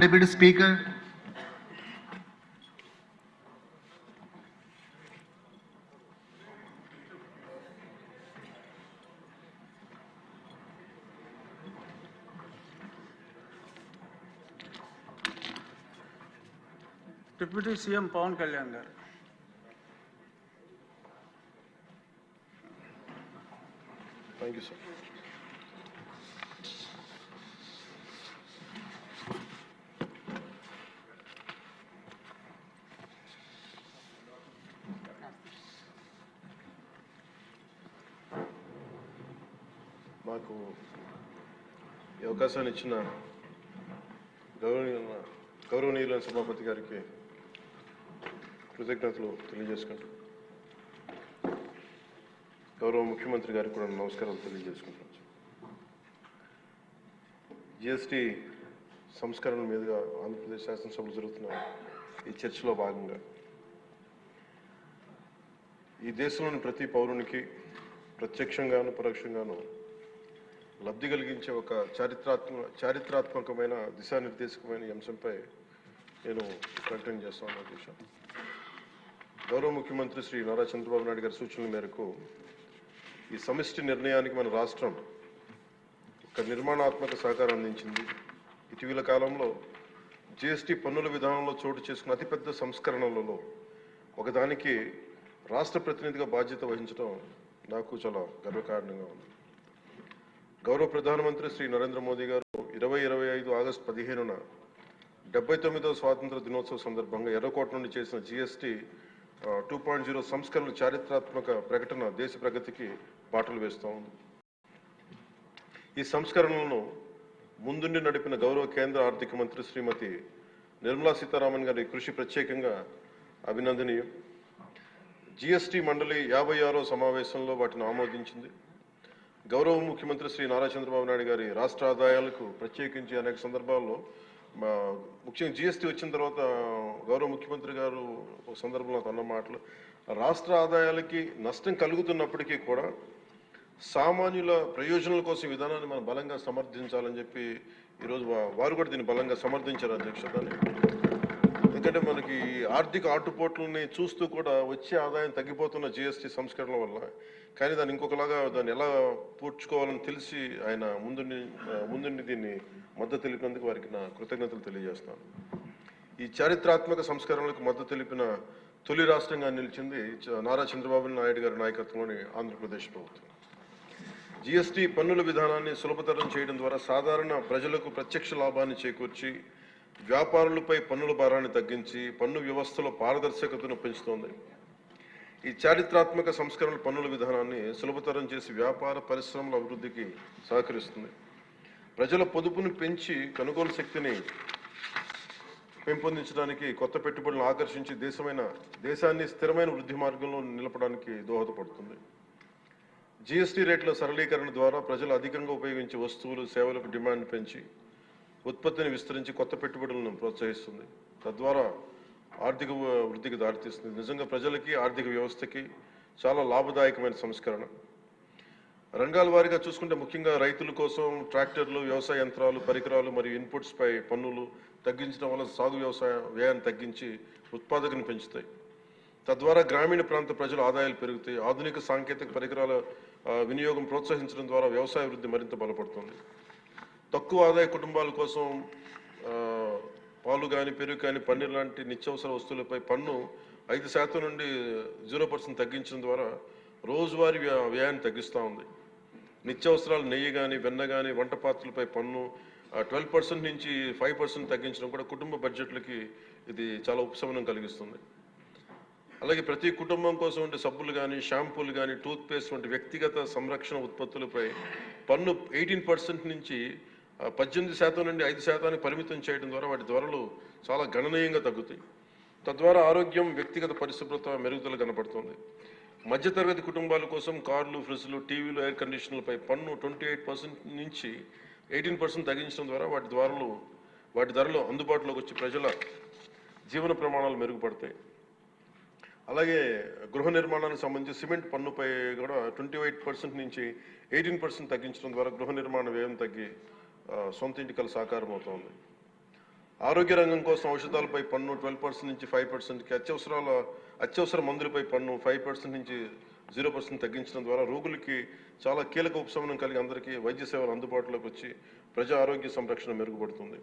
Deputy Speaker. Deputy CM Pawan Kalyan garu. Thank you, sir. మాకు ఈ అవకాశాన్ని ఇచ్చిన గౌరవనీయులైన సభాపతి గారికి కృతజ్ఞతలు తెలియజేసుకుంటూ గౌరవ ముఖ్యమంత్రి గారికి కూడా నమస్కారాలు తెలియజేసుకుంటున్నాను. జిఎస్టీ సంస్కరణ మీదుగా ఆంధ్రప్రదేశ్ శాసనసభలో జరుగుతున్న ఈ చర్చలో భాగంగా ఈ దేశంలోని ప్రతి పౌరునికి ప్రత్యక్షంగాను పరోక్షంగాను లబ్ధి కలిగించే ఒక చారిత్రాత్మకమైన దిశానిర్దేశకమైన అంశంపై నేను ప్రకటన చేస్తాను. అధ్యక్ష, గౌరవ ముఖ్యమంత్రి శ్రీ నారా చంద్రబాబు నాయుడు గారి సూచనల మేరకు ఈ సమిష్టి నిర్ణయానికి మన రాష్ట్రం ఒక నిర్మాణాత్మక సహకారం అందించింది. ఇటీవల కాలంలో జిఎస్టీ పన్నుల విధానంలో చోటు చేసుకున్న అతిపెద్ద సంస్కరణలలో ఒకదానికి రాష్ట్ర ప్రతినిధిగా బాధ్యత వహించడం నాకు చాలా గర్వకారణంగా ఉంది. గౌరవ ప్రధానమంత్రి శ్రీ నరేంద్ర మోదీ గారు 2025 ఆగస్టు 15న 79వ స్వాతంత్ర దినోత్సవ సందర్భంగా ఎర్రకోట నుండి చేసిన జిఎస్టీ 2.0 సంస్కరణల చారిత్రాత్మక ప్రకటన దేశ ప్రగతికి బాటలు వేస్తూ ఉంది. ఈ సంస్కరణలను ముందుండి నడిపిన గౌరవ కేంద్ర ఆర్థిక మంత్రి శ్రీమతి నిర్మలా సీతారామన్ గారి కృషి ప్రత్యేకంగా అభినందనీయం. జిఎస్టీ మండలి 56వ సమావేశంలో వాటిని ఆమోదించింది. గౌరవ ముఖ్యమంత్రి శ్రీ నారా చంద్రబాబు నాయుడు గారి రాష్ట్ర ఆదాయాలకు ప్రత్యేకించి అనేక సందర్భాల్లో ముఖ్యంగా జిఎస్టీ వచ్చిన తర్వాత గౌరవ ముఖ్యమంత్రి గారు ఒక సందర్భంలో అన్న మాటలు, రాష్ట్ర ఆదాయాలకి నష్టం కలుగుతున్నప్పటికీ కూడా సామాన్యుల ప్రయోజనాల కోసం విధానాన్ని మనం బలంగా సమర్థించాలని చెప్పి ఈరోజు వారు కూడా దీన్ని బలంగా సమర్థించారు. అధ్యక్షతని ఎందుకంటే మనకి ఆర్థిక ఆటుపోట్లని చూస్తూ కూడా వచ్చే ఆదాయం తగ్గిపోతున్న జిఎస్టీ సంస్కరణల వల్ల, కానీ దాన్ని ఇంకొకలాగా దాన్ని ఎలా పూడ్చుకోవాలని తెలిసి ఆయన ముందుండి దీన్ని మద్దతు తెలిపినందుకు వారికి నా కృతజ్ఞతలు తెలియజేస్తాను. ఈ చారిత్రాత్మక సంస్కరణలకు మద్దతు తెలిపిన తొలి రాష్ట్రంగా నిలిచింది నారా చంద్రబాబు నాయుడు గారి నాయకత్వంలోని ఆంధ్రప్రదేశ్ ప్రభుత్వం. జిఎస్టీ పన్నుల విధానాన్ని సులభతరం చేయడం ద్వారా సాధారణ ప్రజలకు ప్రత్యక్ష లాభాన్ని చేకూర్చి వ్యాపారులపై పన్నుల భారాన్ని తగ్గించి పన్ను వ్యవస్థలో పారదర్శకతను పెంచుతోంది. ఈ చారిత్రాత్మక సంస్కరణల పన్నుల విధానాన్ని సులభతరం చేసి వ్యాపార పరిశ్రమల అభివృద్ధికి సహకరిస్తుంది. ప్రజల పొదుపును పెంచి కొనుగోలు శక్తిని పెంపొందించడానికి, కొత్త పెట్టుబడులను ఆకర్షించి దేశాన్ని స్థిరమైన వృద్ధి మార్గంలో నిలపడానికి దోహదపడుతుంది. జిఎస్టీ రేట్ల సరళీకరణ ద్వారా ప్రజలు అధికంగా ఉపయోగించే వస్తువులు సేవలకు డిమాండ్ పెంచి ఉత్పత్తిని విస్తరించి కొత్త పెట్టుబడులను ప్రోత్సహిస్తుంది. తద్వారా ఆర్థిక వృద్ధికి దారితీస్తుంది. నిజంగా ప్రజలకి ఆర్థిక వ్యవస్థకి చాలా లాభదాయకమైన సంస్కరణ. రంగాల వారీగా చూసుకుంటే ముఖ్యంగా రైతుల కోసం ట్రాక్టర్లు, వ్యవసాయ యంత్రాలు, పరికరాలు మరియు ఇన్పుట్స్ పై పన్నులు తగ్గించడం వల్ల సాగు వ్యవసాయ వ్యయాన్ని తగ్గించి ఉత్పాదకను పెంచుతాయి. తద్వారా గ్రామీణ ప్రాంత ప్రజల ఆదాయాలు పెరుగుతాయి. ఆధునిక సాంకేతిక పరికరాల వినియోగం ప్రోత్సహించడం ద్వారా వ్యవసాయ వృద్ధి మరింత బలపడుతుంది. తక్కువ ఆదాయ కుటుంబాల కోసం పాలు కానీ, పెరుగు కానీ, పన్నీర్ లాంటి నిత్యావసర వస్తువులపై పన్ను 5% నుండి 0% తగ్గించడం ద్వారా రోజువారీ వ్యయాన్ని తగ్గిస్తూ ఉంది. నిత్యావసరాలు నెయ్యి కానీ, వెన్న కానీ, వంట పాత్రలపై పన్ను 12% నుంచి 5% తగ్గించడం కూడా కుటుంబ బడ్జెట్లకి ఇది చాలా ఉపశమనం కలిగిస్తుంది. అలాగే ప్రతి కుటుంబం కోసం ఉండే సబ్బులు కానీ, షాంపూలు కానీ, టూత్పేస్ట్ వంటి వ్యక్తిగత సంరక్షణ ఉత్పత్తులపై పన్ను 18% నుంచి 18% నుండి 5% పరిమితం చేయడం ద్వారా వాటి ధరలు చాలా గణనీయంగా తగ్గుతాయి. తద్వారా ఆరోగ్యం, వ్యక్తిగత పరిశుభ్రత మెరుగుదల కనపడుతుంది. మధ్యతరగతి కుటుంబాల కోసం కార్లు, ఫ్రిడ్జ్లు, టీవీలు, ఎయిర్ కండిషనర్లపై పన్ను 28% నుంచి 18% తగ్గించడం ద్వారా వాటి ధరలు అందుబాటులోకి వచ్చి ప్రజల జీవన ప్రమాణాలు మెరుగుపడతాయి. అలాగే గృహ నిర్మాణానికి సంబంధించి సిమెంట్ పన్నుపై కూడా 28% నుంచి 18% తగ్గించడం ద్వారా గృహ నిర్మాణ వ్యయం తగ్గి సొంత ఇంటి కల సాకారం అవుతోంది. ఆరోగ్య రంగం కోసం ఔషధాలపై పన్ను 12% నుంచి 5%కి, అత్యవసర మందులపై పన్ను 5% నుంచి 0% తగ్గించడం ద్వారా రోగులకి చాలా కీలక ఉపశమనం కలిగి అందరికీ వైద్య సేవలు అందుబాటులోకి వచ్చి ప్రజా ఆరోగ్య సంరక్షణ మెరుగుపడుతుంది.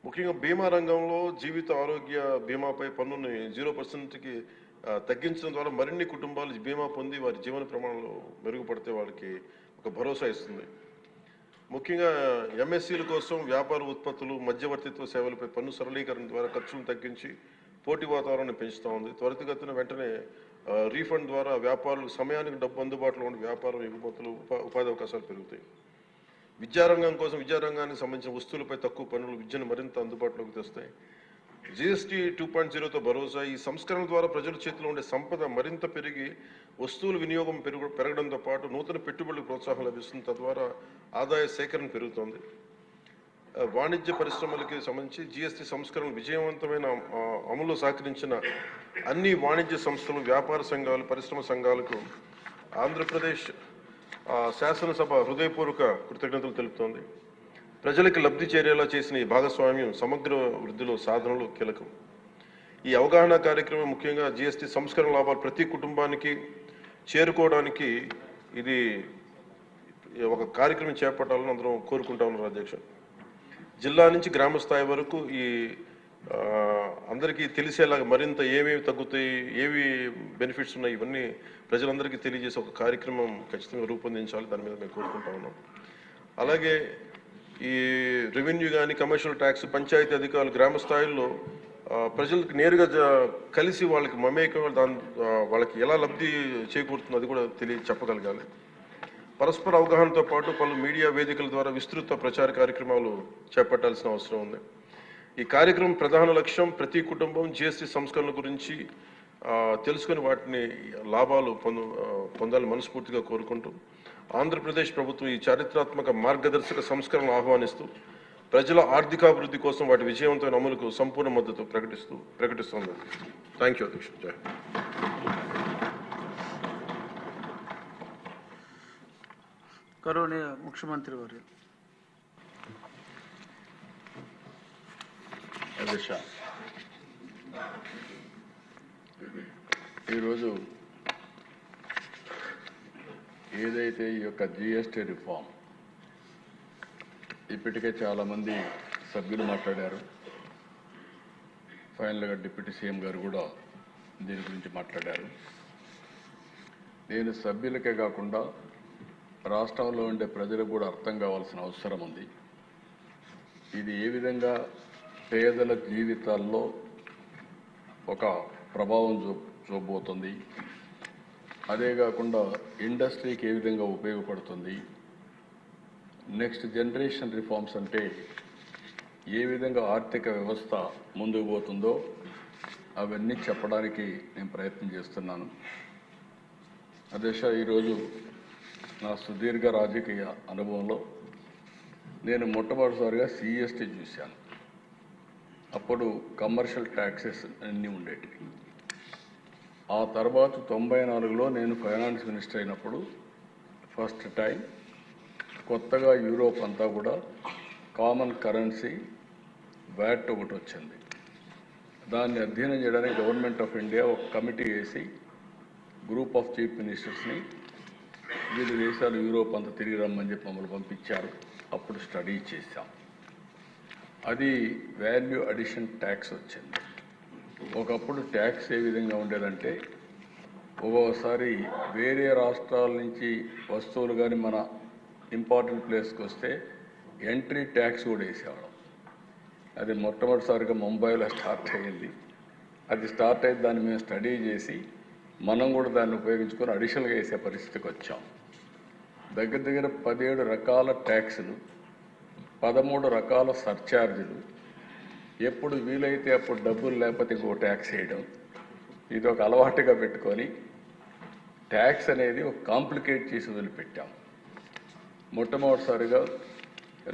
ముఖ్యంగా బీమా రంగంలో జీవిత ఆరోగ్య బీమాపై పన్నుని 0%కి తగ్గించడం ద్వారా మరిన్ని కుటుంబాలు బీమా పొంది వారి జీవన ప్రమాణాలు మెరుగుపడితే వాళ్ళకి ఒక భరోసా ఇస్తుంది. ముఖ్యంగా ఎంఎస్సీల కోసం వ్యాపార ఉత్పత్తులు, మధ్యవర్తిత్వ సేవలపై పన్ను సరళీకరణ ద్వారా ఖర్చులను తగ్గించి పోటీ వాతావరణాన్ని పెంచుతూ ఉంది. త్వరితగతిన వెంటనే రీఫండ్ ద్వారా వ్యాపారులకు సమయానికి డబ్బు అందుబాటులో ఉండి వ్యాపారం ఎగుమతులు, ఉపాధి అవకాశాలు పెరుగుతాయి. విద్యారంగం కోసం విద్యారంగానికి సంబంధించిన వస్తువులపై తక్కువ పన్నులు విద్యను మరింత అందుబాటులోకి తెస్తాయి. జిఎస్టీ 2.0తో భరోసా. ఈ సంస్కరణ ద్వారా ప్రజల చేతిలో ఉండే సంపద మరింత పెరిగి వస్తువుల వినియోగం పెరగడంతో పాటు నూతన పెట్టుబడులకు ప్రోత్సాహం లభిస్తుంది. తద్వారా ఆదాయ సేకరణ పెరుగుతోంది. వాణిజ్య పరిశ్రమలకి సంబంధించి జిఎస్టీ సంస్కరణ విజయవంతమైన అమలు సహకరించిన అన్ని వాణిజ్య సంస్థలు, వ్యాపార సంఘాలు, పరిశ్రమ సంఘాలకు ఆంధ్రప్రదేశ్ శాసనసభ హృదయపూర్వక కృతజ్ఞతలు తెలుపుతోంది. ప్రజలకు లబ్ధి చేరేలా చేసిన ఈ భాగస్వామ్యం సమగ్ర వృద్ధిలో సాధనలో కీలకం. ఈ అవగాహన కార్యక్రమం ముఖ్యంగా జిఎస్టీ సంస్కరణ లాభాలు ప్రతి కుటుంబానికి చేరుకోవడానికి ఇది ఒక కార్యక్రమం చేపట్టాలని అందరం కోరుకుంటా ఉన్నారు అధ్యక్ష. జిల్లా నుంచి గ్రామ స్థాయి వరకు ఈ అందరికీ తెలిసేలాగా మరింత ఏమేమి తగ్గుతాయి, ఏవి బెనిఫిట్స్ ఉన్నాయి, ఇవన్నీ ప్రజలందరికీ తెలియజేసే ఒక కార్యక్రమం ఖచ్చితంగా రూపొందించాలి. దాని మీద మేము కోరుకుంటా ఉన్నాం. అలాగే ఈ రెవెన్యూ కానీ, కమర్షియల్ ట్యాక్స్, పంచాయతీ అధికారులు గ్రామ స్థాయిలో ప్రజలకు నేరుగా కలిసి వాళ్ళకి మమేకం వాళ్ళకి ఎలా లబ్ధి చేకూరుతుందో అది కూడా చెప్పగలగాలి. పరస్పర అవగాహనతో పాటు పలు మీడియా వేదికల ద్వారా విస్తృత ప్రచార కార్యక్రమాలు చేపట్టాల్సిన అవసరం ఉంది. ఈ కార్యక్రమం ప్రధాన లక్ష్యం ప్రతి కుటుంబం జిఎస్టీ సంస్కరణల గురించి తెలుసుకుని వాటిని లాభాలు పొందాలని మనస్ఫూర్తిగా కోరుకుంటూ ఆంధ్రప్రదేశ్ ప్రభుత్వం ఈ చారిత్రాత్మక మార్గదర్శక సంస్కరణలు ఆహ్వానిస్తూ ప్రజల ఆర్థికాభివృద్ధి కోసం వాటి విజయవంతమైన అమలుకు సంపూర్ణ మద్దతు ప్రకటిస్తోంది. థ్యాంక్ యూ అధ్యక్ష. జై. గౌరవనీయ ముఖ్యమంత్రి వర్యులు. అధ్యక్ష, ఈరోజు ఏదైతే ఈ యొక్క జిఎస్టీ రిఫార్మ్ ఇప్పటికే చాలామంది సభ్యులు మాట్లాడారు. ఫైనల్గా డిప్యూటీ సీఎం గారు కూడా దీని గురించి మాట్లాడారు. నేను సభ్యులకే కాకుండా రాష్ట్రంలో ఉండే ప్రజలకు కూడా అర్థం కావాల్సిన అవసరం ఉంది. ఇది ఏ విధంగా పేదల జీవితాల్లో ఒక ప్రభావం చూపబోతుంది, అదే కాకుండా ఇండస్ట్రీకి ఏ విధంగా ఉపయోగపడుతుంది, నెక్స్ట్ జనరేషన్ రిఫార్మ్స్ అంటే ఏ విధంగా ఆర్థిక వ్యవస్థ ముందుకు పోతుందో అవన్నీ చెప్పడానికి నేను ప్రయత్నం చేస్తున్నాను. అధ్యక్ష, ఈరోజు నా సుదీర్ఘ రాజకీయ అనుభవంలో నేను మొట్టమొదటిసారిగా సిఎస్టీ చూశాను. అప్పుడు కమర్షియల్ ట్యాక్సెస్ అన్నీ ఉండేటివి. ఆ తర్వాత 94లో నేను ఫైనాన్స్ మినిస్టర్ అయినప్పుడు ఫస్ట్ టైం కొత్తగా యూరోప్ అంతా కూడా కామన్ కరెన్సీ వ్యాట్ ఒకటి వచ్చింది. దాన్ని అధ్యయనం చేయడానికి గవర్నమెంట్ ఆఫ్ ఇండియా ఒక కమిటీ వేసి గ్రూప్ ఆఫ్ చీఫ్ మినిస్టర్స్ని వివిధ దేశాలు యూరోప్ అంతా తిరిగి రమ్మని చెప్పి మమ్మల్ని పంపించారు. అప్పుడు స్టడీ చేశాం. అది వాల్యూ అడిషన్ ట్యాక్స్ వచ్చింది. ఒకప్పుడు ట్యాక్స్ ఏ విధంగా ఉండేదంటే ఒక్కోసారి వేరే రాష్ట్రాల నుంచి వస్తువులు కానీ మన ఇంపార్టెంట్ ప్లేస్కి వస్తే ఎంట్రీ ట్యాక్స్ కూడా వేసేవాళ్ళం. అది మొట్టమొదటిసారిగా ముంబైలో స్టార్ట్ అయ్యింది. అది స్టార్ట్ అయితే దాన్ని మేము స్టడీ చేసి మనం కూడా దాన్ని ఉపయోగించుకొని అడిషనల్గా వేసే పరిస్థితికి వచ్చాం. దగ్గర 17 రకాల ట్యాక్సులు, 13 రకాల సర్ఛార్జీలు, ఎప్పుడు వీలైతే అప్పుడు డబ్బులు లేకపోతే ఇంకో ట్యాక్స్ వేయడం, ఇది ఒక అలవాటుగా పెట్టుకొని ట్యాక్స్ అనేది ఒక కాంప్లికేట్ చేసి వదిలిపెట్టాం. మొట్టమొదటిసారిగా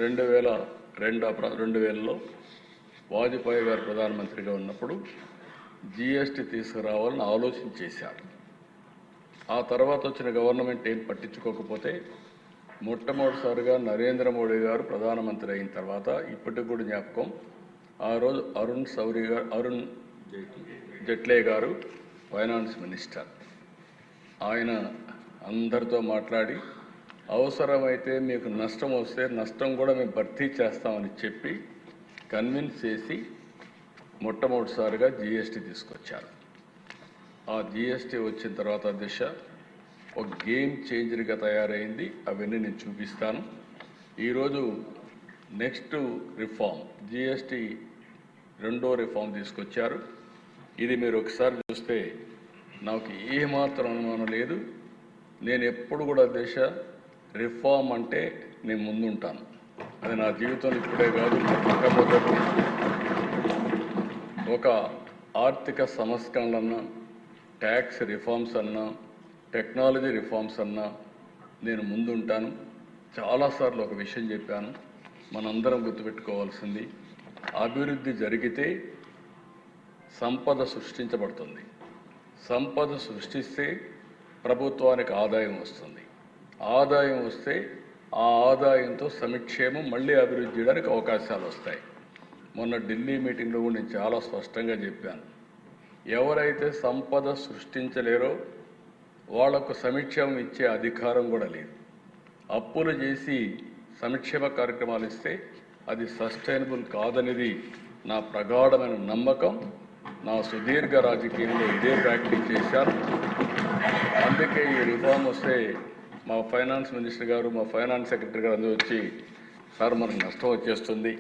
2000లో వాజ్పేయి గారు ప్రధానమంత్రిగా ఉన్నప్పుడు జిఎస్టీ తీసుకురావాలని ఆలోచన చేశారు. ఆ తర్వాత వచ్చిన గవర్నమెంట్ ఏం పట్టించుకోకపోతే మొట్టమొదటిసారిగా నరేంద్ర మోడీ గారు ప్రధానమంత్రి అయిన తర్వాత ఇప్పటికి కూడా జ్ఞాపకం ఆ రోజు అరుణ్ జైట్లీ గారు ఫైనాన్స్ మినిస్టర్. ఆయన అందరితో మాట్లాడి అవసరమైతే మీకు నష్టం వస్తే నష్టం కూడా మేము భర్తీ చేస్తామని చెప్పి కన్విన్స్ చేసి మొట్టమొదటిసారిగా జిఎస్టీ తీసుకొచ్చారు. ఆ జిఎస్టీ వచ్చిన తర్వాత దిశ ఒక గేమ్ చేంజర్గా తయారైంది. అవన్నీ నేను చూపిస్తాను. ఈరోజు నెక్స్ట్ రిఫార్మ్ జిఎస్టీ రెండో రిఫార్మ్ తీసుకొచ్చారు. ఇది మీరు ఒకసారి చూస్తే నాకు ఏమాత్రం అనుమానం లేదు. నేను ఎప్పుడు కూడా రిఫార్మ్ అంటే నేను ముందుంటాను. అది నా జీవితంలో ఇప్పుడే కాదు, మొట్టమొదటి ఒక ఆర్థిక సంస్కరణలన్నా, ట్యాక్స్ రిఫార్మ్స్ అన్నా, టెక్నాలజీ రిఫార్మ్స్ అన్నా నేను ముందుంటాను. చాలాసార్లు ఒక విషయం చెప్పాను, మనందరం గుర్తుపెట్టుకోవాల్సింది అభివృద్ధి జరిగితే సంపద సృష్టించబడుతుంది. సంపద సృష్టిస్తే ప్రభుత్వానికి ఆదాయం వస్తుంది. ఆదాయం వస్తే ఆ ఆదాయంతో సంక్షేమం మళ్ళీ అభివృద్ధి చేయడానికి అవకాశాలు వస్తాయి. మొన్న ఢిల్లీ మీటింగ్లో కూడా నేను చాలా స్పష్టంగా చెప్పాను, ఎవరైతే సంపద సృష్టించలేరో వాళ్లకు సంక్షేమం ఇచ్చే అధికారం కూడా లేదు. అప్పులు చేసి సంక్షేమ కార్యక్రమాలు ఇస్తే అది సస్టైనబుల్ కాదనేది నా ప్రగాఢమైన నమ్మకం. నా సుదీర్ఘ రాజకీయంలో ఇదే ప్రాక్టీస్ చేశాను. అందుకే ఈ రిఫార్మ్ వస్తే మా ఫైనాన్స్ మినిస్టర్ గారు, మా ఫైనాన్స్ సెక్రటరీ గారు అందరూ వచ్చి, సార్ మనకు నష్టం వచ్చేస్తుంది,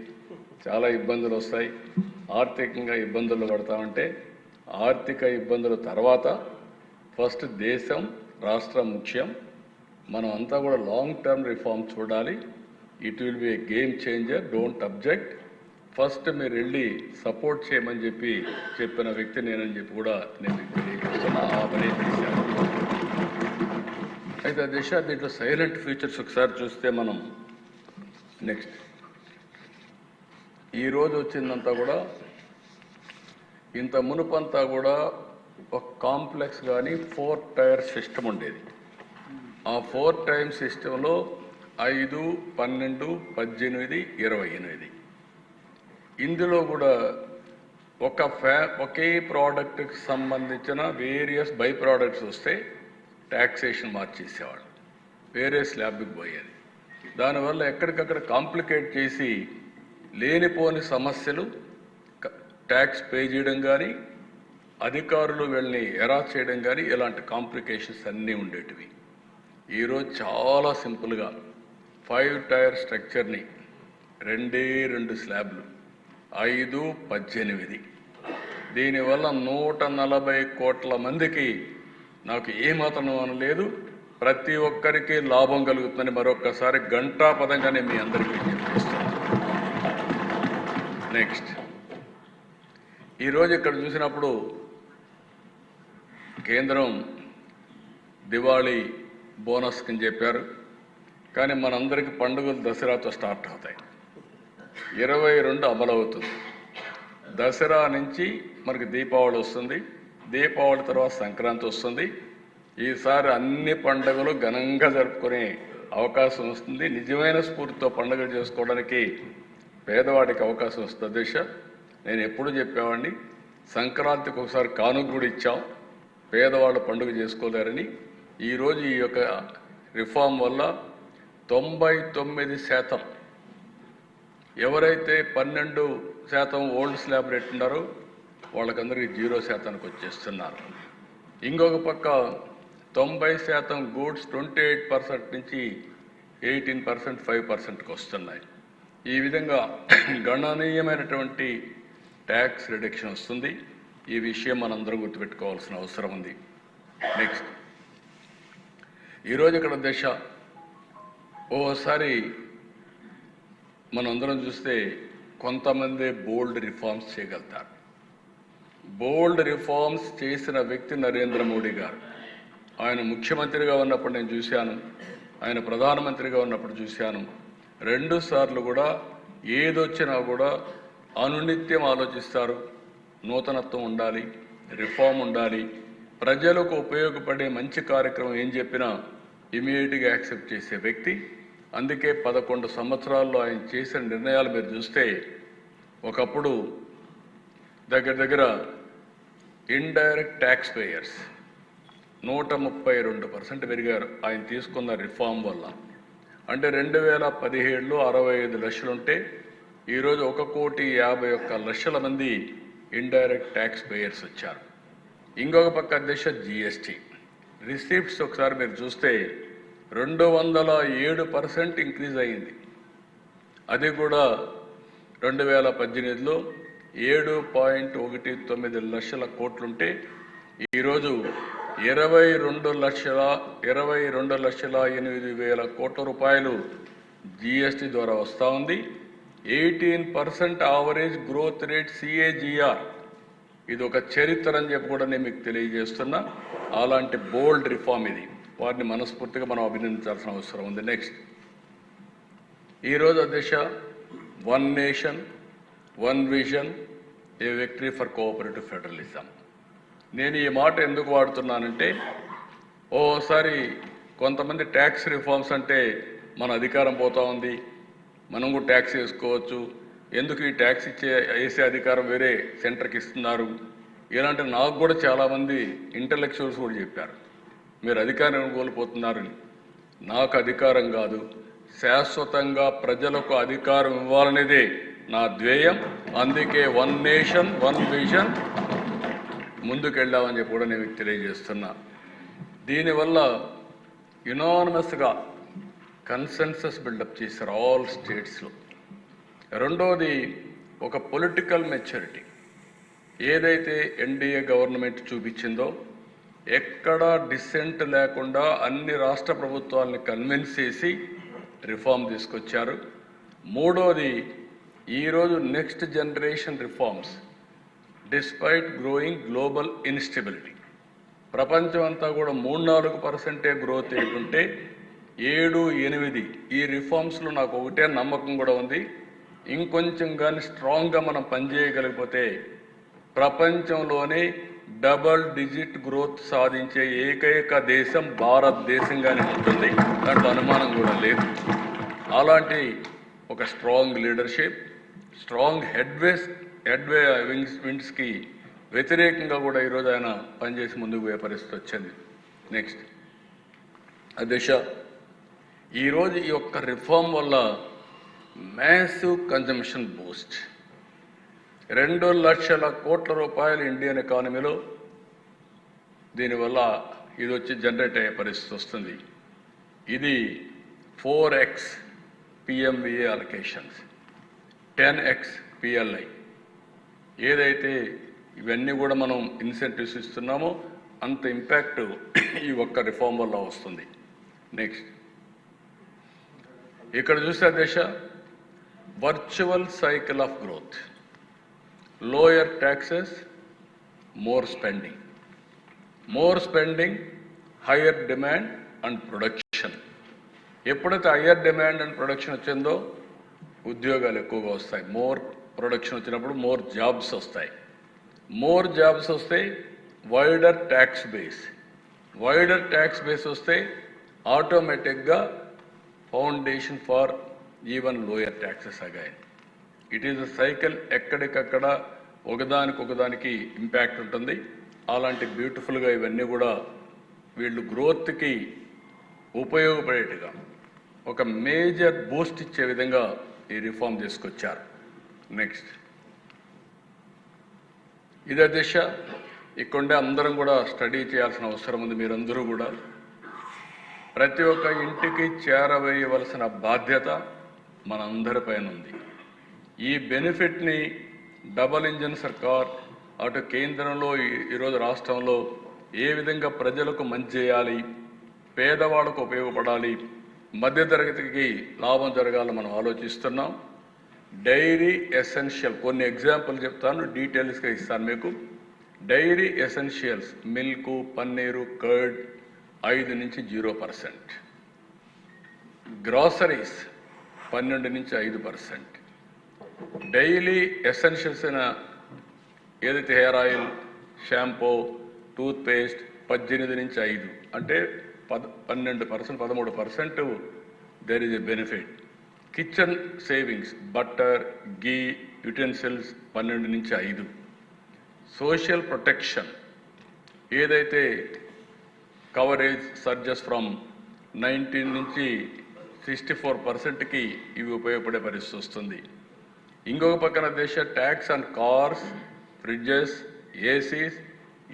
చాలా ఇబ్బందులు వస్తాయి, ఆర్థికంగా ఇబ్బందులు పడతామంటే, ఆర్థిక ఇబ్బందుల తర్వాత ఫస్ట్ దేశం రాష్ట్రం ముఖ్యం. మనం అంతా కూడా లాంగ్ టర్మ్ రిఫార్మ్ చూడాలి. It will be A game changer, don't object. First మీరు వెళ్ళి సపోర్ట్ చేయమని చెప్పిన వ్యక్తి నేనని చెప్పి కూడా నేను తెలియజేస్తున్నా. ఆ పని చేశాను. అయితే దీంట్లో సైలెంట్ ఫ్యూచర్స్ ఒకసారి చూస్తే మనం నెక్స్ట్ ఈరోజు వచ్చిందంతా కూడా, ఇంత మునుపంతా కూడా ఒక కాంప్లెక్స్ కానీ 4 టైర్ సిస్టమ్ ఉండేది. ఆ 4 టైర్ సిస్టంలో 5, 12, 18, 28 ఇందులో కూడా ఒకే ప్రోడక్ట్కి సంబంధించిన వేరియస్ బై ప్రోడక్ట్స్ వస్తే ట్యాక్సేషన్ మార్చేసేవాళ్ళు, వేరే స్లాబ్కి పోయేది. దానివల్ల ఎక్కడికక్కడ కాంప్లికేట్ చేసి లేనిపోని సమస్యలు ట్యాక్స్ పే చేయడం కానీ, అధికారులు వీళ్ళని ఎరాస్ చేయడం కానీ, ఇలాంటి కాంప్లికేషన్స్ అన్నీ ఉండేటివి. ఈరోజు చాలా సింపుల్గా 5 టైర్ స్ట్రక్చర్ని 2 స్లాబ్లు 5, 18 దీనివల్ల 140 కోట్ల మందికి నాకు ఏమాత్రం అనలేదు, ప్రతి ఒక్కరికి లాభం కలుగుతుందని మరొకసారి గంటాపదంగానే మీ అందరికీ చెప్పేస్తాను. నెక్స్ట్ ఈరోజు ఇక్కడ చూసినప్పుడు కేంద్రం దివాళీ బోనస్ కింద చెప్పారు, కానీ మనందరికీ పండుగలు దసరాతో స్టార్ట్ అవుతాయి. 22 అమలవుతుంది. దసరా నుంచి మనకి దీపావళి వస్తుంది, దీపావళి తర్వాత సంక్రాంతి వస్తుంది. ఈసారి అన్ని పండుగలు ఘనంగా జరుపుకునే అవకాశం వస్తుంది. నిజమైన స్ఫూర్తితో పండుగలు చేసుకోవడానికి పేదవాడికి అవకాశం వస్తుంది. నేను ఎప్పుడు చెప్పేవాడిని, సంక్రాంతికి ఒకసారి కానుక కూడా ఇచ్చాం, పేదవాళ్ళు పండుగ చేసుకోలేరని. ఈరోజు ఈ యొక్క రిఫార్మ్ వల్ల 99% ఎవరైతే 12% ఓల్డ్ స్లాబ్ రేట్ ఉన్నారో వాళ్ళకందరికీ 0%కి వచ్చేస్తున్నారు. ఇంకొక పక్క 90% గూడ్స్ 28% నుంచి 18%, 5%కి వస్తున్నాయి. ఈ విధంగా గణనీయమైనటువంటి ట్యాక్స్ రిడక్షన్ వస్తుంది. ఈ విషయం మనందరం గుర్తుపెట్టుకోవాల్సిన అవసరం ఉంది. నెక్స్ట్ ఈరోజు ఇక్కడ ఓసారి మనందరం చూస్తే కొంతమంది బోల్డ్ రిఫార్మ్స్ చేయగలుగుతారు. బోల్డ్ రిఫార్మ్స్ చేసిన వ్యక్తి నరేంద్ర మోడీ గారు. ఆయన ముఖ్యమంత్రిగా ఉన్నప్పుడు నేను చూశాను, ఆయన ప్రధానమంత్రిగా ఉన్నప్పుడు చూశాను. 2 సార్లు కూడా ఏదొచ్చినా కూడా అనునిత్యం ఆలోచిస్తారు. నూతనత్వం ఉండాలి, రిఫార్మ్ ఉండాలి, ప్రజలకు ఉపయోగపడే మంచి కార్యక్రమం ఏం చెప్పినా ఇమీడియట్గా యాక్సెప్ట్ చేసే వ్యక్తి. అందుకే 11 సంవత్సరాల్లో ఆయన చేసిన నిర్ణయాలు మీరు చూస్తే ఒకప్పుడు దగ్గర ఇండైరెక్ట్ ట్యాక్స్ పేయర్స్ 132% పెరిగారు ఆయన తీసుకున్న రిఫార్మ్ వల్ల. అంటే 2017లో 65 లక్షలుంటే ఈరోజు 1,51,00,000 మంది ఇండైరెక్ట్ ట్యాక్స్ పేయర్స్ వచ్చారు. ఇంకొక పక్క అధ్యక్ష జిఎస్టీ రిసీప్ట్స్ ఒకసారి మీరు చూస్తే 207% ఇంక్రీజ్ అయ్యింది. అది కూడా 2018లో 7.19 లక్షల కోట్లుంటే ఈరోజు 22,08,000 కోట్ల రూపాయలు జిఎస్టీ ద్వారా వస్తూ ఉంది. 18% యావరేజ్ గ్రోత్ రేట్ CAGR. ఇది ఒక చరిత్ర అని చెప్పి కూడా నేను మీకు తెలియజేస్తున్నా. అలాంటి బోల్డ్ రిఫార్మ్ ఇది. వారిని మనస్ఫూర్తిగా మనం అభినందించాల్సిన అవసరం ఉంది. నెక్స్ట్, ఈరోజు అధ్యక్ష one nation one vision A victory for cooperative federalism. నేను ఈ మాట ఎందుకు వాడుతున్నానంటే ఓసారి కొంతమంది ట్యాక్స్ రిఫార్మ్స్ అంటే మన అధికారం పోతా ఉంది, మనం కూడా ట్యాక్స్ వేసుకోవచ్చు, ఎందుకు ఈ ట్యాక్స్ వేసే అధికారం వేరే సెంటర్కి ఇస్తున్నారు, ఇలాంటి నాకు కూడా చాలామంది ఇంటలెక్చువల్స్ కూడా చెప్పారు మీరు అధికారం కోల్పోతున్నారని. నాకు అధికారం కాదు, శాశ్వతంగా ప్రజలకు అధికారం ఇవ్వాలనేదే నా ధ్యేయం. అందుకే వన్ నేషన్ వన్ విజన్ ముందుకెళ్ళామని చెప్పి కూడా నేను తెలియజేస్తున్నా. దీనివల్ల యునానిమస్గా కన్సెన్సస్ బిల్డప్ చేశారు ఆల్ స్టేట్స్లో. రెండోది ఒక పొలిటికల్ మెచ్యూరిటీ ఏదైతే ఎన్డీఏ గవర్నమెంట్ చూపించిందో ఎక్కడా డిసెంట్ లేకుండా అన్ని రాష్ట్ర ప్రభుత్వాలని కన్విన్స్ చేసి రిఫార్మ్ తీసుకొచ్చారు. మూడోది ఈరోజు next generation reforms despite growing global instability, ప్రపంచం అంతా కూడా 3-4% గ్రోత్ ఏంటంటే 7-8 ఈ రిఫార్మ్స్లో నాకు ఒకటే నమ్మకం కూడా ఉంది. ఇంకొంచెం కానీ స్ట్రాంగ్గా మనం పనిచేయగలిగిపోతే ప్రపంచంలోనే డబల్ డిజిట్ గ్రోత్ సాధించే ఏకైక దేశం భారతదేశంగానే ఉంటుంది, దాంట్లో అనుమానం కూడా లేదు. అలాంటి ఒక స్ట్రాంగ్ లీడర్షిప్, స్ట్రాంగ్ హెడ్వే విండ్స్కి వ్యతిరేకంగా కూడా ఈరోజు ఆయన పనిచేసి ముందుకు పోయే పరిస్థితి వచ్చింది. నెక్స్ట్ అధ్యక్ష, ఈరోజు ఈ యొక్క రిఫార్మ్ వల్ల మ్యాసివ్ కన్జంప్షన్ బూస్ట్ 2 లక్షల కోట్ల రూపాయలు ఇండియన్ ఎకానమీలో దీనివల్ల ఇది వచ్చి జనరేట్ అయ్యే పరిస్థితి వస్తుంది. ఇది 4x PMVA allocations, 10x PLI, ఏదైతే ఇవన్నీ కూడా మనం ఇన్సెంటివ్స్ ఇస్తున్నామో అంత ఇంపాక్ట్ ఈ ఒక్క రిఫార్మ్ వల్ల వస్తుంది. నెక్స్ట్ ఇక్కడ చూస్తే అధ్యక్ష virtual cycle of growth, lower taxes, more spending, higher demand and production. ఎప్పుడైతే హయ్యర్ డిమాండ్ అండ్ ప్రొడక్షన్ వచ్చిందో ఉద్యోగాలు ఎక్కువగా వస్తాయి. మోర్ ప్రొడక్షన్ వచ్చినప్పుడు మోర్ జాబ్స్ వస్తాయి. మోర్ జాబ్స్ వస్తే వైడర్ ట్యాక్స్ బేస్ వస్తే ఆటోమేటిక్గా foundation far even lower taxes again. It is a cycle, ఎక్కడికక్కడ ఒకదానికి ఇంపాక్ట్ ఉంటుంది. అలాంటి బ్యూటిఫుల్గా ఇవన్నీ కూడా వీళ్ళు గ్రోత్కి ఉపయోగపడేట్టుగా ఒక మేజర్ బూస్ట్ ఇచ్చే విధంగా ఈ రిఫార్మ్ తీసుకొచ్చారు. నెక్స్ట్ ఇదే దిశ ఇక్కడే అందరం కూడా స్టడీ చేయాల్సిన అవసరం ఉంది. మీరందరూ కూడా ప్రతి ఒక్క ఇంటికి చేరవేయవలసిన బాధ్యత మనందరిపైన ఉంది. ఈ బెనిఫిట్ని డబల్ ఇంజన్ సర్కార్ అటు కేంద్రంలో ఈరోజు రాష్ట్రంలో ఏ విధంగా ప్రజలకు మంచి చేయాలి, పేదవాళ్ళకు ఉపయోగపడాలి, మధ్యతరగతికి లాభం జరగాలని మనం ఆలోచిస్తున్నాం. డైరీ ఎసెన్షియల్ కొన్ని ఎగ్జాంపుల్ చెప్తాను, డీటెయిల్స్గా ఇస్తాను మీకు. Dairy essentials milk, paneer, curd 5 నుంచి 0%, గ్రాసరీస్ 12 నుంచి 5%, డైలీ ఎసెన్షియల్స్ అయిన ఏదైతే హెయిర్ ఆయిల్, షాంపూ, టూత్పేస్ట్ 18 నుంచి 5, అంటే 12%, 13% there is a benefit. Kitchen savings butter, ghee, utensils 12 నుంచి 5. సోషల్ ప్రొటెక్షన్ ఏదైతే కవరేజ్ సర్జెస్ ఫ్రమ్ 19 నుంచి 64%కి ఇవి ఉపయోగపడే పరిస్థితి వస్తుంది. ఇంకొక పక్కన దేశ tax on cars, fridges, ACs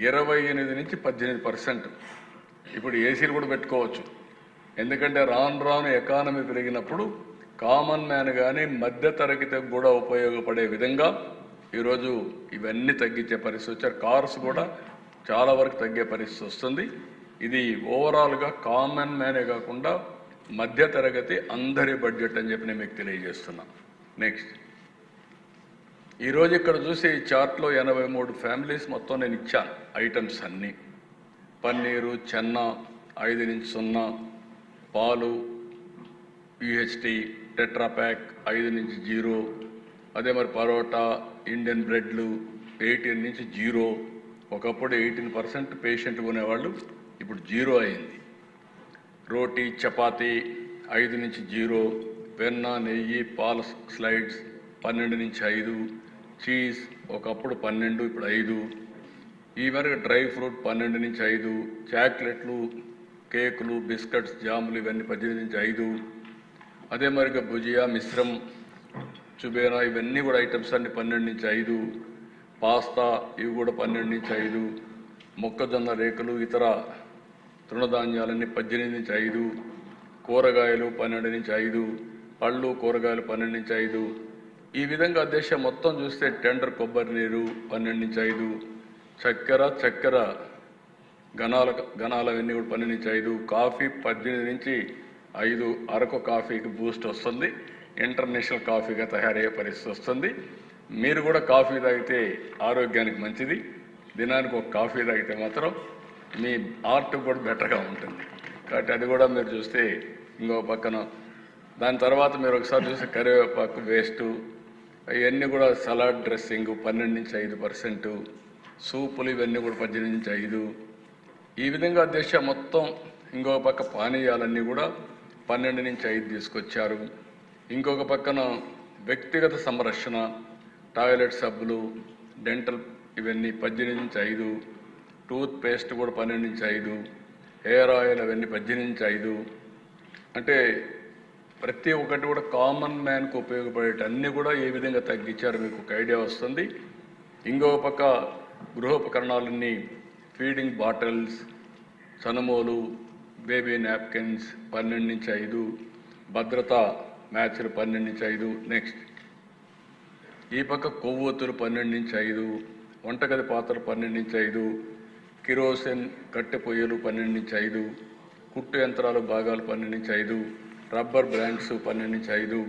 28 నుంచి 18%. ఇప్పుడు ఏసీలు కూడా పెట్టుకోవచ్చు. ఎందుకంటే రాను ఎకానమీ పెరిగినప్పుడు కామన్ మ్యాన్ కానీ మధ్యతరగతికి కూడా ఉపయోగపడే విధంగా ఈరోజు ఇవన్నీ తగ్గించే పరిస్థితి వచ్చారు. కార్స్ కూడా చాలా వరకు తగ్గే పరిస్థితి వస్తుంది. ఇది ఓవరాల్గా కామన్ మ్యానే కాకుండా మధ్యతరగతి అందరి బడ్జెట్ అని చెప్పి నేను మీకు తెలియజేస్తున్నా. నెక్స్ట్, ఈరోజు ఇక్కడ చూసే ఈ చార్ట్లో 83 ఫ్యామిలీస్ మొత్తం నేను ఇచ్చాను ఐటమ్స్ అన్నీ. పన్నీరు, చెన్న 5 నుంచి 0, పాలు, యూహెచ్టీ, టెట్రాప్యాక్ 5 నుంచి 0, అదే మరి పరోటా, ఇండియన్ బ్రెడ్లు 18 నుంచి 0. ఒకప్పుడు 18% పేషెంట్ కొనేవాళ్ళు, ఇప్పుడు 0 అయింది. రోటీ, చపాతీ 5 నుంచి 0, వెన్న, నెయ్యి, పాల స్లైడ్స్ 12 నుంచి 5, చీజ్ ఒకప్పుడు 12, ఇప్పుడు 5. ఈ వరకు డ్రై ఫ్రూట్ 12 నుంచి 5, చాక్లెట్లు, కేకులు, బిస్కెట్స్, జాములు ఇవన్నీ 18 నుంచి 5. అదే మరిగా భుజియా, మిశ్రం, చుబేనా ఇవన్నీ కూడా ఐటమ్స్ అన్ని 12 నుంచి 5. పాస్తా ఇవి కూడా 12 నుంచి 5. మొక్కజొన్న రేకులు, ఇతర తృణధాన్యాలన్నీ 18 నుంచి 5. కూరగాయలు 12 నుంచి 5. పళ్ళు, కూరగాయలు 12 నుంచి 5. ఈ విధంగా దేశం మొత్తం చూస్తే టెండర్ కొబ్బరి నీరు 12 నుంచి 5. చక్కెర గణాలవన్నీ కూడా 12 నుంచి 5. కాఫీ 18 నుంచి 5. అరకు కాఫీకి బూస్ట్ వస్తుంది, ఇంటర్నేషనల్ కాఫీగా తయారయ్యే పరిస్థితి వస్తుంది. మీరు కూడా కాఫీ తాగితే ఆరోగ్యానికి మంచిది. దినానికి ఒక కాఫీ తాగితే మాత్రం మీ ఆర్ట్ కూడా బెటర్గా ఉంటుంది. కాబట్టి అది కూడా మీరు చూస్తే ఇంకో పక్కన దాని తర్వాత మీరు ఒకసారి చూస్తే కరివేపాకు వేస్టు ఇవన్నీ కూడా సలాడ్ డ్రెస్సింగ్ 12 నుంచి 5%. సూపులు ఇవన్నీ కూడా 18 నుంచి 5. ఈ విధంగా దేశం మొత్తం ఇంకొక పక్క పానీయాలన్నీ కూడా 12 నుంచి 5 తీసుకొచ్చారు. ఇంకొక పక్కన వ్యక్తిగత సంరక్షణ, టాయిలెట్ సబ్బులు, డెంటల్ ఇవన్నీ 18 నుంచి 5. టూత్ పేస్ట్ కూడా 12 నుంచి 5. హెయిర్ ఆయిల్ అవన్నీ 18 నుంచి 5. అంటే ప్రతి ఒక్కటి కూడా కామన్ మ్యాన్కు ఉపయోగపడేట అన్నీ కూడా ఏ విధంగా తగ్గించారు మీకు ఒక ఐడియా వస్తుంది. ఇంకొక పక్క గృహోపకరణాలన్నీ ఫీడింగ్ బాటిల్స్, చనుమోలు, బేబీ నాప్కిన్స్ 12 నుంచి 5. భద్రతా మ్యాచ్లు 12 నుంచి 5. నెక్స్ట్, ఈ పక్క కొవ్వొత్తులు 12 నుంచి 5. వంటగది పాత్రలు 12 నుంచి 5. కిరోసిన్ కట్టె పొయ్యలు 12 నుంచి 5. కుట్టు యంత్రాలు భాగాలు 12 నుంచి 5. రబ్బర్ బ్రాండ్స్ 12 నుంచి 5.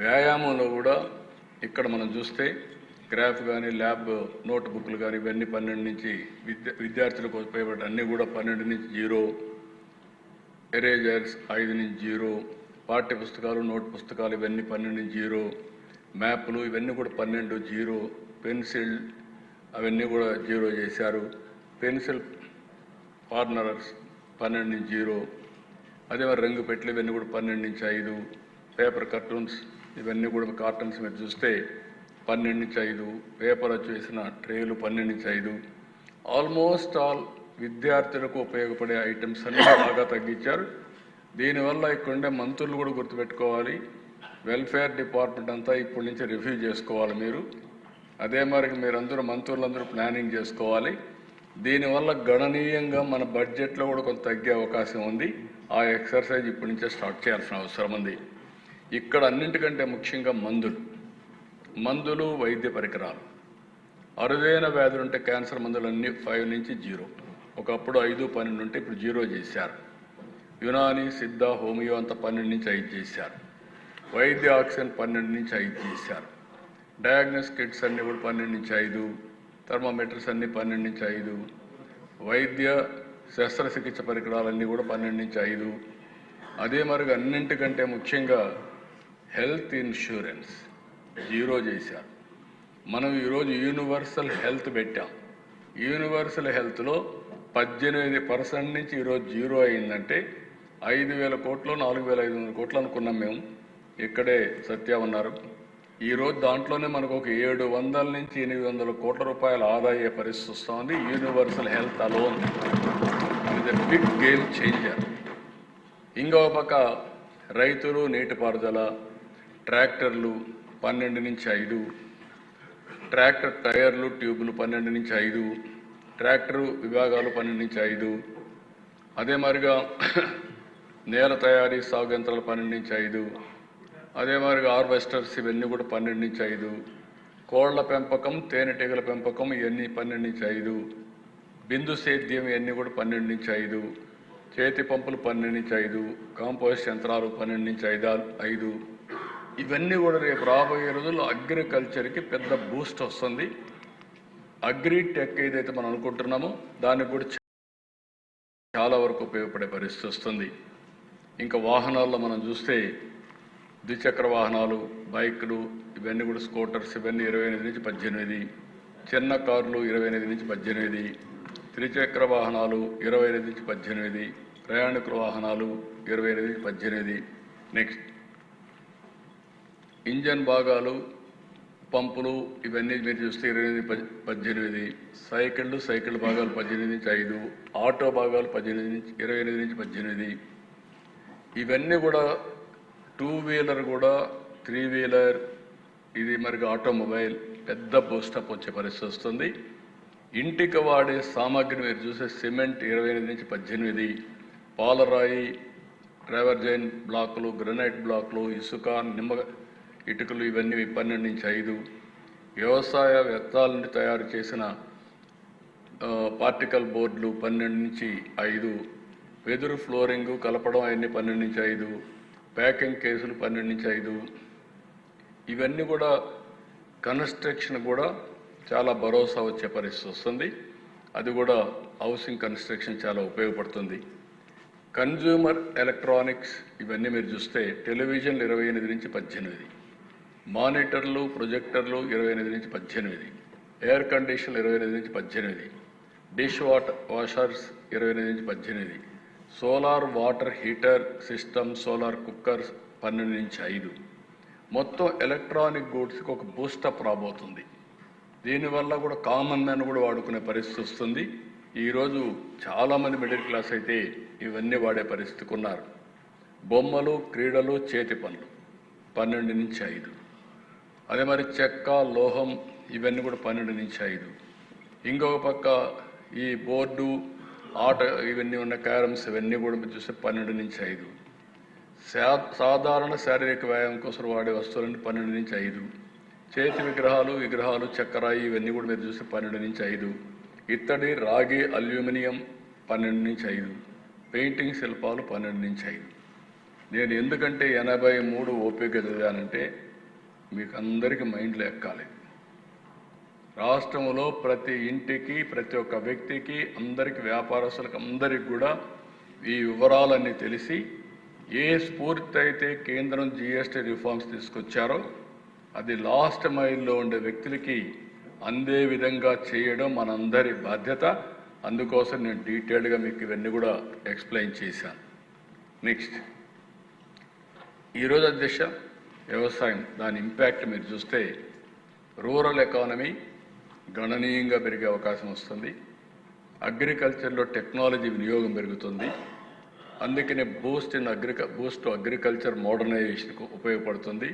వ్యాయామంలో కూడా ఇక్కడ మనం చూస్తే గ్రాఫ్ కానీ ల్యాబ్ నోట్బుక్లు కానీ ఇవన్నీ 12 నుంచి విద్యార్థులకు ఉపయోగపడే అన్నీ కూడా 12 నుంచి 0. ఎరేజర్స్ 5 నుంచి 0. పాఠ్య పుస్తకాలు, నోట్ పుస్తకాలు ఇవన్నీ 12 నుంచి 0. మ్యాప్లు ఇవన్నీ కూడా 12 0. పెన్సిల్ అవన్నీ కూడా 0 చేశారు. పెన్సిల్ ఫార్నర్స్ 12 నుంచి 0. అదే మరి రంగు పెట్లు ఇవన్నీ కూడా 12 నుంచి 5. పేపర్ కార్టూన్స్ ఇవన్నీ కూడా కార్టూన్స్ మీరు చూస్తే 12 నుంచి 5. పేపర్ వచ్చి వేసిన ట్రేలు 12 నుంచి 5. ఆల్మోస్ట్ ఆల్ విద్యార్థులకు ఉపయోగపడే ఐటమ్స్ అన్నీ బాగా తగ్గించారు. దీనివల్ల ఇక్కడ ఉండే మంత్రులు కూడా గుర్తుపెట్టుకోవాలి. వెల్ఫేర్ డిపార్ట్మెంట్ అంతా ఇప్పటి నుంచి రివ్యూ చేసుకోవాలి మీరు. అదే మరి మీరందరూ మంత్రులందరూ ప్లానింగ్ చేసుకోవాలి. దీనివల్ల గణనీయంగా మన బడ్జెట్లో కూడా కొంత తగ్గే అవకాశం ఉంది. ఆ ఎక్సర్సైజ్ ఇప్పటి నుంచే స్టార్ట్ చేయాల్సిన అవసరం ఉంది. ఇక్కడ అన్నింటికంటే ముఖ్యంగా మందులు, వైద్య పరికరాలు. అరుదైన వ్యాధులు ఉంటే క్యాన్సర్ మందులన్నీ 5 నుంచి 0. ఒకప్పుడు 5, 12 ఉంటే ఇప్పుడు 0 చేశారు. యునాని, సిద్ధ, హోమియో అంతా 12 నుంచి 5 చేశారు. వైద్య ఆక్సిజన్ 12 నుంచి 5 చేశారు. డయాగ్నోస్ కిట్స్ అన్నీ కూడా 12 నుంచి 5. థర్మామీటర్స్ అన్నీ 12 నుంచి 5. వైద్య శస్త్రచికిత్స పరికరాలన్నీ కూడా 12 నుంచి 5. అదే మరిగా అన్నింటికంటే ముఖ్యంగా హెల్త్ ఇన్సూరెన్స్ 0 చేశారు. మనం ఈరోజు యూనివర్సల్ హెల్త్ పెట్టాం. యూనివర్సల్ హెల్త్లో 18% నుంచి ఈరోజు 0 అయిందంటే 5,000 కోట్లు 4,500 కోట్లు అనుకున్నాం మేము. ఇక్కడే సత్య ఉన్నారు. ఈరోజు దాంట్లోనే మనకు ఒక 700 నుంచి 800 కోట్ల రూపాయల ఆదాయ పరిస్థితి వస్తుంది. యూనివర్సల్ హెల్త్ అలోన్ ఇది బిగ్ గేమ్ చేంజర్. ఇంకో పక్క రైతులు, నీటిపారుదల, ట్రాక్టర్లు 12 నుంచి 5, ట్రాక్టర్ టైర్లు, ట్యూబులు 12 నుంచి 5, ట్రాక్టర్ విభాగాలు 12 నుంచి 5, అదే మాదిరిగా నేల తయారీ సాగు యంత్రాలు 12 నుంచి 5, అదే మాదిరిగా హార్వెస్టర్స్ ఇవన్నీ కూడా 12 నుంచి 5, కోళ్ల పెంపకం, తేనెటీగల పెంపకం ఇవన్నీ 12 నుంచి 5, బిందు సేద్యం ఇవన్నీ కూడా 12 నుంచి 5, చేతి పంపులు 12 నుంచి 5, కాంపోస్ట్ యంత్రాలు 12 నుంచి 5. ఇవన్నీ కూడా రేపు రాబోయే రోజుల్లో అగ్రికల్చర్కి పెద్ద బూస్ట్ వస్తుంది. అగ్రి టెక్ ఏదైతే మనం అనుకుంటున్నామో దానికి కూడా చాలా వరకు ఉపయోగపడే పరిస్థితి వస్తుంది. ఇంకా వాహనాల్లో మనం చూస్తే ద్విచక్ర వాహనాలు, బైకులు ఇవన్నీ కూడా స్కూటర్స్ ఇవన్నీ 28 నుంచి 18, చిన్న కార్లు 28 నుంచి 18, త్రిచక్ర వాహనాలు 28 నుంచి 18, ప్రయాణికుల వాహనాలు 28 నుంచి 18. నెక్స్ట్ ఇంజన్ భాగాలు, పంపులు ఇవన్నీ మీరు చూస్తే 28 18, సైకిళ్ళు భాగాలు 18 నుంచి 5, ఆటో భాగాలు 28 నుంచి 18. ఇవన్నీ కూడా 2 వీలర్ కూడా 3 వీలర్ ఇది మరి ఆటోమొబైల్ పెద్ద బూస్టప్ వచ్చే పరిస్థితి వస్తుంది. ఇంటికి వాడే సామాగ్రి మీరు చూసే సిమెంట్ 28 నుంచి 18, పాలరాయి, ట్రావర్జైన్ బ్లాకులు, గ్రనైట్ బ్లాకులు, ఇసుక, నిమ్మ ఇటుకలు ఇవన్నీ 12 నుంచి 5, వ్యవసాయ వ్యర్థాల నుండి తయారు చేసిన పార్టికల్ బోర్డులు 12 నుంచి 5, వెదురు ఫ్లోరింగు కలపడం అవన్నీ 12 నుంచి 5, ప్యాకింగ్ కేసులు 12 నుంచి 5. ఇవన్నీ కూడా కన్స్ట్రక్షన్ కూడా చాలా భరోసా వచ్చే పరిస్థితి వస్తుంది. అది కూడా హౌసింగ్ కన్స్ట్రక్షన్ చాలా ఉపయోగపడుతుంది. కన్జ్యూమర్ ఎలక్ట్రానిక్స్ ఇవన్నీ మీరు చూస్తే టెలివిజన్లు 28 నుంచి 18, మానిటర్లు, ప్రొజెక్టర్లు 28 నుంచి 18, ఎయిర్ కండిషన్లు 28 నుంచి 18, డిష్ వాషర్స్ 28 నుంచి 18, solar water heater system, solar cookers 12 నుంచి 5. మొత్తం ఎలక్ట్రానిక్ గూడ్స్కి ఒక బూస్టప్ రాబోతుంది. దీనివల్ల కూడా కామన్ మ్యాన్ కూడా వాడుకునే పరిస్థితి వస్తుంది. ఈరోజు చాలామంది మిడిల్ క్లాస్ అయితే ఇవన్నీ వాడే పరిస్థితికి ఉన్నారు. బొమ్మలు, క్రీడలు, చేతి పనులు 12 నుంచి 5, అదే మరి చెక్క, లోహం ఇవన్నీ కూడా 12 నుంచి 5. ఇంకొక పక్క ఈ బోర్డు, ఆట ఇవన్నీ ఉన్న క్యారమ్స్ ఇవన్నీ కూడా చూస్తే 12 నుంచి 5. సాధారణ శారీరక వ్యాయామం కోసం వాడే వస్తువులన్నీ 12 నుంచి 5. చేతి విగ్రహాలు, చక్కెరాయి ఇవన్నీ కూడా మీరు చూస్తే 12 నుంచి 5. ఇత్తడి, రాగి, అల్యూమినియం 12 నుంచి 5. పెయింటింగ్ శిల్పాలు 12 నుంచి 5. నేను ఎందుకంటే 83 ఓపిక చదివానంటే మీకు అందరికీ మైండ్లో ఎక్కాలి. రాష్ట్రంలో ప్రతి ఇంటికి, ప్రతి ఒక్క వ్యక్తికి, అందరికీ, వ్యాపారస్తులకు అందరికీ కూడా ఈ వివరాలన్నీ తెలిసి ఏ స్ఫూర్తి అయితే కేంద్రం జిఎస్టీ రిఫార్మ్స్ తీసుకొచ్చారో అది లాస్ట్ మైల్లో ఉండే వ్యక్తులకి అందే విధంగా చేయడం మనందరి బాధ్యత. అందుకోసం నేను డీటెయిల్డ్గా మీకు ఇవన్నీ కూడా ఎక్స్ప్లెయిన్ చేశాను. నెక్స్ట్ ఈరోజు అధ్యక్ష వ్యవసాయం దాని ఇంపాక్ట్ మీరు చూస్తే రూరల్ ఎకానమీ గణనీయంగా పెరిగే అవకాశం వస్తుంది. అగ్రికల్చర్లో టెక్నాలజీ వినియోగం పెరుగుతుంది. అందుకనే బూస్ట్ టు అగ్రికల్చర్ మోడర్నైజేషన్కు ఉపయోగపడుతుంది.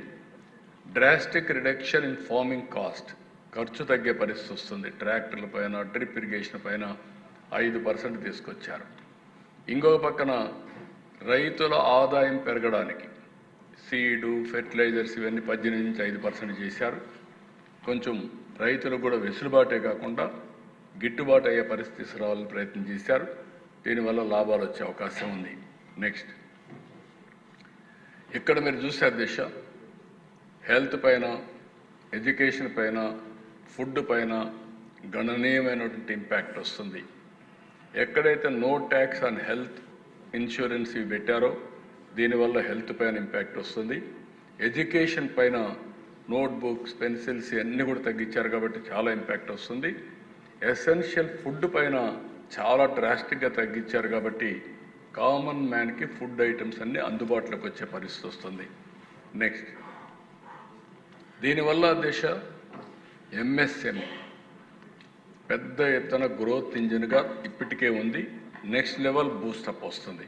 Drastic reduction in farming cost ఖర్చు తగ్గే పరిస్థితి వస్తుంది. ట్రాక్టర్ల పైన, డ్రిప్ ఇరిగేషన్ పైన 5% తీసుకొచ్చారు. ఇంకొక పక్కన రైతుల ఆదాయం పెరగడానికి సీడు, ఫెర్టిలైజర్స్ ఇవన్నీ 18 నుంచి 5% చేశారు. కొంచెం రైతులకు కూడా వెసులుబాటే కాకుండా గిట్టుబాటు అయ్యే పరిస్థితి రావాలని ప్రయత్నం చేశారు. దీనివల్ల లాభాలు వచ్చే అవకాశం ఉంది. నెక్స్ట్ ఇక్కడ మీరు చూసే అధ్యక్ష హెల్త్ పైన, ఎడ్యుకేషన్ పైన, ఫుడ్ పైన గణనీయమైనటువంటి ఇంపాక్ట్ వస్తుంది. ఎక్కడైతే no tax on health insurance ఇవి పెట్టారో దీనివల్ల హెల్త్ పైన ఇంపాక్ట్ వస్తుంది. ఎడ్యుకేషన్ పైన నోట్బుక్స్, పెన్సిల్స్ ఇవన్నీ కూడా తగ్గించారు కాబట్టి చాలా ఇంపాక్ట్ వస్తుంది. ఎసెన్షియల్ ఫుడ్ పైన చాలా డ్రాస్టిక్గా తగ్గించారు కాబట్టి కామన్ మ్యాన్కి ఫుడ్ ఐటమ్స్ అన్నీ అందుబాటులోకి వచ్చే పరిస్థితి వస్తుంది. నెక్స్ట్ దీనివల్ల దేశ ఎంఎస్ఎంఈ పెద్ద ఎత్తున గ్రోత్ ఇంజిన్గా ఇప్పటికే ఉంది. నెక్స్ట్ లెవెల్ బూస్టప్ వస్తుంది.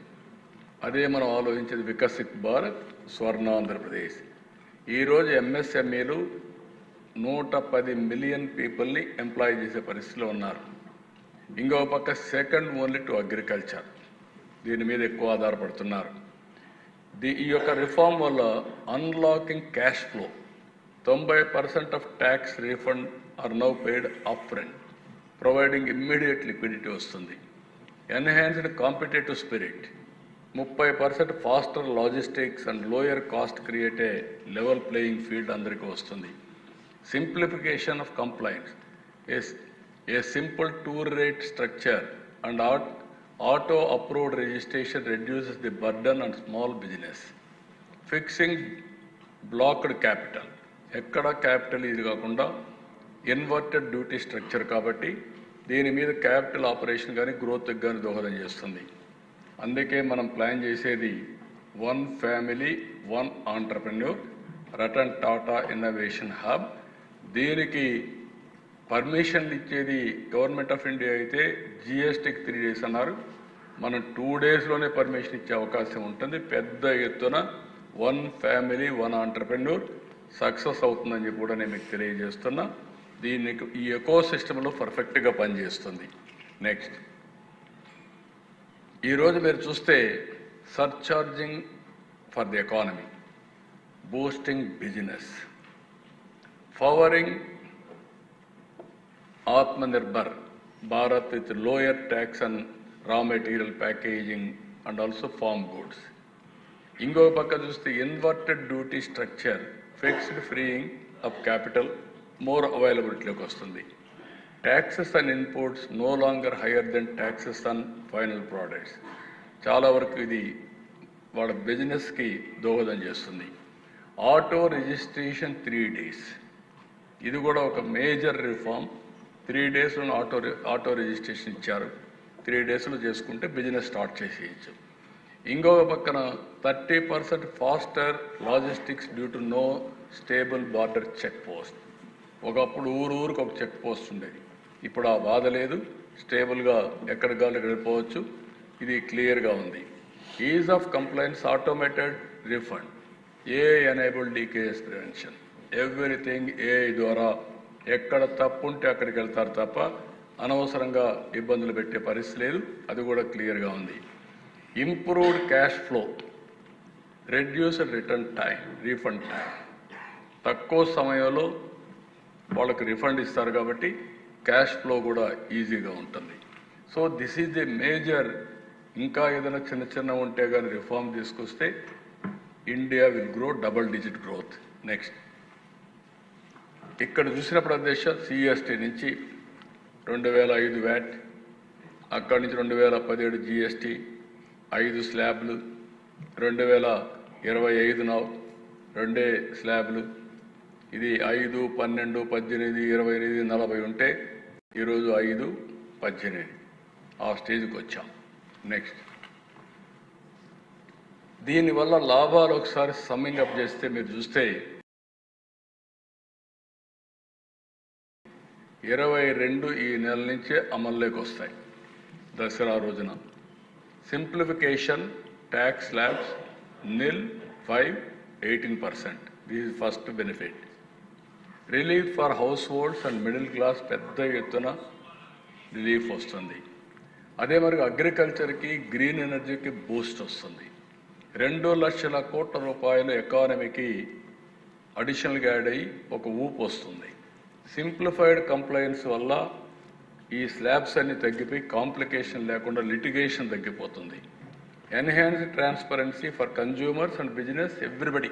అదే మనం ఆలోచించేది వికసిత్ భారత్, స్వర్ణ ఆంధ్రప్రదేశ్. ఈరోజు ఎంఎస్ఎంఈలు 110 మిలియన్ పీపుల్ని ఎంప్లాయ్ చేసే పరిస్థితిలో ఉన్నారు. ఇంకో పక్క సెకండ్ ఓన్లీ టు అగ్రికల్చర్, దీని మీద ఎక్కువ ఆధారపడుతున్నారు. ఈ యొక్క రిఫార్మ్ వల్ల unlocking cash flow, 90% of tax refund are now paid up front, providing immediate liquidity వస్తుంది. Enhanced competitive spirit, 30% faster logistics and lower cost create a level playing field అందరికీ వస్తుంది. Simplification of complaints, a simple tour rate structure and auto approved registration reduces the burden on small business. Fixing blocked capital, ekkada capital ఇది కాకుండా inverted duty structure కాబట్టి దీని మీద capital operation కానీ growth కానీ దోహదం చేస్తుంది. అందుకే మనం ప్లాన్ చేసేది one family one entrepreneur Ratan Tata innovation hub. దీనికి పర్మిషన్లు ఇచ్చేది గవర్నమెంట్ ఆఫ్ ఇండియా అయితే జిఎస్టీకి 3 days అన్నారు. మనం 2 daysలోనే పర్మిషన్ ఇచ్చే అవకాశం ఉంటుంది. పెద్ద ఎత్తున one family one entrepreneur success అవుతుందని చెప్పి కూడా నేను మీకు తెలియజేస్తున్నా. దీనికి ఈ ఎకో సిస్టంలో పర్ఫెక్ట్గా పనిచేస్తుంది. నెక్స్ట్ ఈరోజు మీరు చూస్తే surcharging for the economy, boosting business, powering Atmanirbhar Bharat with lower tax on raw material packaging and also farm goods. ఇంకో పక్క చూస్తే inverted duty structure, fixed freeing of capital, more అవైలబిలిటీలోకి వస్తుంది. Taxes on inputs no longer higher than taxes on final products. చాలా వరకు ఇది వాళ్ళ బిజినెస్కి దోహదం చేస్తుంది. ఆటో రిజిస్ట్రేషన్ 3 days, ఇది కూడా ఒక మేజర్ రిఫార్మ్. 3 daysలో ఆటో రిజిస్ట్రేషన్ ఇచ్చారు. 3 daysలో చేసుకుంటే బిజినెస్ స్టార్ట్ చేసేయచ్చు. ఇంకొక పక్కన 30% faster logistics due to no stable border check post. ఒకప్పుడు ఊరికి ఒక చెక్ పోస్ట్ ఉండేది, ఇప్పుడు ఆ బాధ లేదు. స్టేబుల్గా ఎక్కడికి కావాలి వెళ్ళిపోవచ్చు. ఇది క్లియర్గా ఉంది. Is of complaints, automated refund, AI enabled DKS prevention. Everything AI ద్వారా ఎక్కడ తప్పు ఉంటే అక్కడికి వెళ్తారు తప్ప అనవసరంగా ఇబ్బందులు పెట్టే పరిస్థితి లేదు. అది కూడా క్లియర్గా ఉంది. Improved cash flow, reduced return time, refund time, తక్కువ సమయంలో వాళ్ళకి రిఫండ్ ఇస్తారు కాబట్టి క్యాష్ ఫ్లో కూడా ఈజీగా ఉంటుంది. So this is the major. ఇంకా ఏదైనా చిన్న ఉంటే కానీ రిఫార్మ్ తీసుకొస్తే India will grow double digit growth. Next ఇక్కడ చూసినప్పుడు దేశ సిఎస్టీ నుంచి 2005 వ్యాట్, అక్కడి నుంచి 2017 జిఎస్టీ, 5 స్లాబ్లు, 2025 నౌ 2 స్లాబ్లు. ఇది 5, 12, 18, 25, 40 ఉంటే ఈరోజు 5, 18 ఆ స్టేజ్కి వచ్చాం. నెక్స్ట్ దీనివల్ల లాభాలు ఒకసారి సమ్మింగ్ అప్ చేస్తే మీరు చూస్తే 22 ఈ నెల నుంచే అమల్లోకి వస్తాయి. దసరా రోజున simplification, tax slabs nil 5, 18%. This is first benefit. Relief for house holds and middle class పెద్ద ఎత్తున రిలీఫ్ వస్తుంది. అదే మరి అగ్రికల్చర్కి, గ్రీన్ ఎనర్జీకి బూస్ట్ వస్తుంది. 2 లక్షల కోట్ల రూపాయలు ఎకానమీకి అడిషనల్గా యాడ్ అయ్యి ఒక ఊపు వస్తుంది. సింప్లిఫైడ్ కంప్లైన్స్ వల్ల ఈ స్లాబ్స్ అన్ని తగ్గిపోయి కాంప్లికేషన్ లేకుండా లిటిగేషన్ తగ్గిపోతుంది. Enhanced transparency for consumers and business, everybody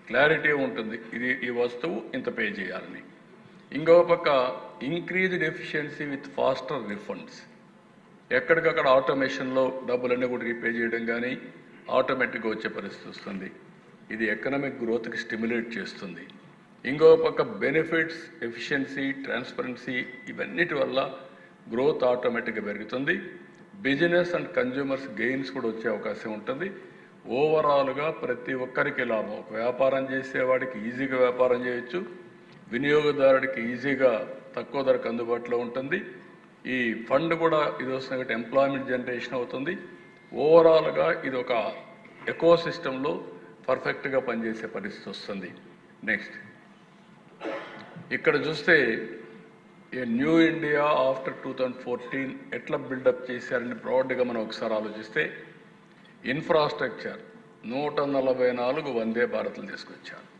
clarity ఉంటుంది. ఈ వస్తువు ఇంత పే చేయాలని. ఇంకో పక్క increased efficiency with faster refunds. ఎక్కడికక్కడ ఆటోమేషన్లో డబ్బులన్నీ కూడా రీపే చేయడం కానీ ఆటోమేటిక్గా వచ్చే పరిస్థితి వస్తుంది. ఇది ఎకనామిక్ గ్రోత్కి స్టిమ్యులేట్ చేస్తుంది. ఇంకో పక్క బెనిఫిట్స్, ఎఫిషియన్సీ, ట్రాన్స్పరెన్సీ ఇవన్నిటి వల్ల గ్రోత్ ఆటోమేటిక్గా పెరుగుతుంది. బిజినెస్ అండ్ కన్జ్యూమర్స్ గెయిన్స్ కూడా వచ్చే అవకాశం ఉంటుంది. ఓవరాల్గా ప్రతి ఒక్కరికి లాభం. ఒక వ్యాపారం చేసేవాడికి ఈజీగా వ్యాపారం చేయొచ్చు, వినియోగదారుడికి ఈజీగా తక్కువ ధరకు అందుబాటులో ఉంటుంది. ఈ ఫండ్ కూడా ఇది వస్తున్న ఎంప్లాయ్మెంట్ జనరేషన్ అవుతుంది. ఓవరాల్గా ఇది ఒక ఎకో సిస్టంలో పర్ఫెక్ట్గా పనిచేసే పరిస్థితి వస్తుంది. నెక్స్ట్ ఇక్కడ చూస్తే ఏ న్యూ ఇండియా ఆఫ్టర్ 2014 ఎట్లా బిల్డప్ చేశారని బ్రాడ్గా మనం ఒకసారి ఆలోచిస్తే, ఇన్ఫ్రాస్ట్రక్చర్ 144 వందే భారత్లు తీసుకొచ్చారు.